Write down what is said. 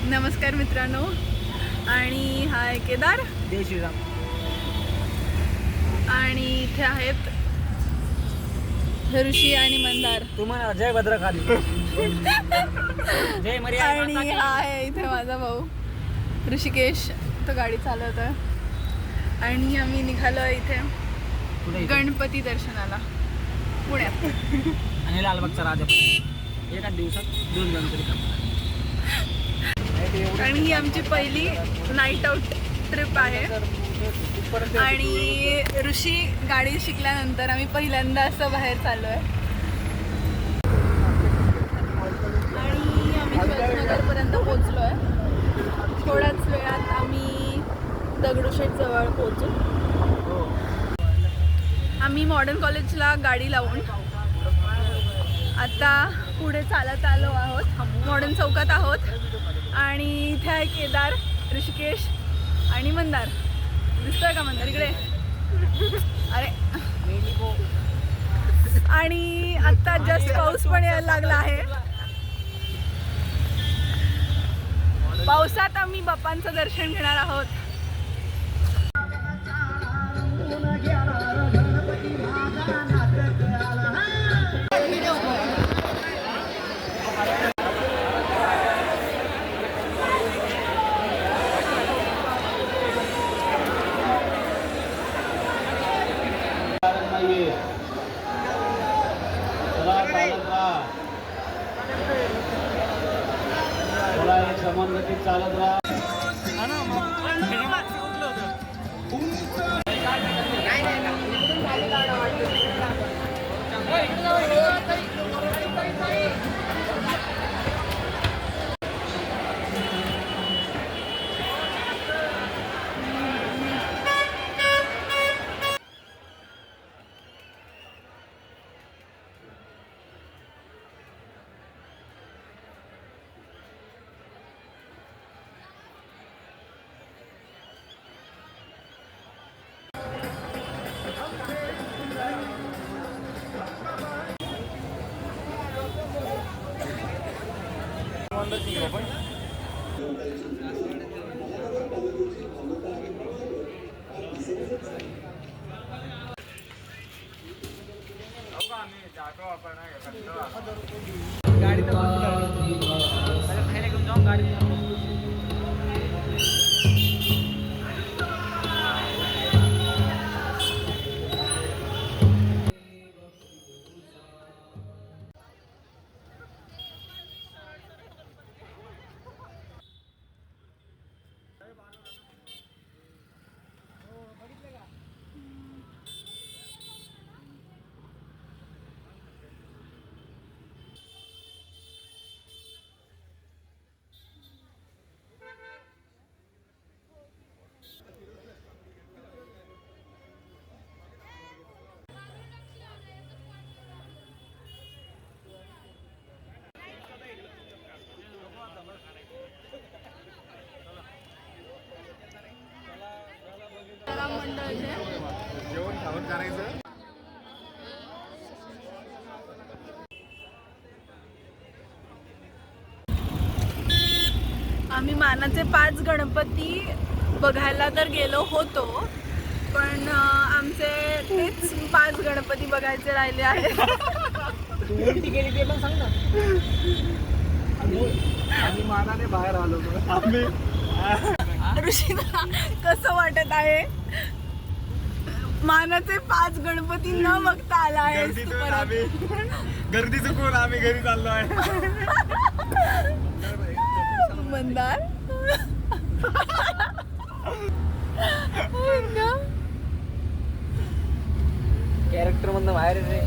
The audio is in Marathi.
नमस्कार मित्रांनो, आणि हा आहे केदार. जय श्रीराम. आणि इथे आहेत ऋषी आणि मंदार. तुम्हाला जय भद्रकाली. जय मर्या. आणि हा आहे इथे माझा भाऊ ऋषिकेश, तो गाडी चालवत आहे. आणि आम्ही निघालो इथे गणपती दर्शनाला पुण्यात. आणि लालबागचा राजा एका दिवसात 2 गणपती. आणि ही आमची पहिली नाईट आउट ट्रिप आहे. आणि ऋषी गाडी शिकल्यानंतर आम्ही पहिल्यांदा असं बाहेर चाललो आहे. आणि आम्ही शिवाजीनगरपर्यंत पोहोचलो आहे. थोड्याच वेळात आम्ही दगडूशेठ जवळ पोहोचू. आम्ही मॉडर्न कॉलेजला गाडी लावून आता पुढे चालत आलो आहोत. मॉडर्न चौकात आहोत. आणि इथे आहे केदार, ऋषिकेश आणि मंदार. दिसतोय का मंदार इकडे? अरे, आणि आता जस्ट पाऊस पण यायला लागला आहे. पावसात आम्ही बाप्पांचं दर्शन घेणार आहोत. चालत राहा. गाडी घेऊन जाऊन गाडी. जेवण खावण करायचं. आम्ही मानाचे 5 गणपती बघायला तर गेलो होतो, पण आमचे तेच 5 गणपती बघायचे राहिले आहेत. उलटी गेली ते पण सांग ना. आम्ही मानाने बाहेर आलो. आम्ही ऋषीला कसं वाटत आहे? मानाचे 5 गणपती न बघता आला आहे. गर्दी चुकून आम्ही घरी चाललो आहे. मंदार कॅरेक्टर मधनं बाहेर आहे.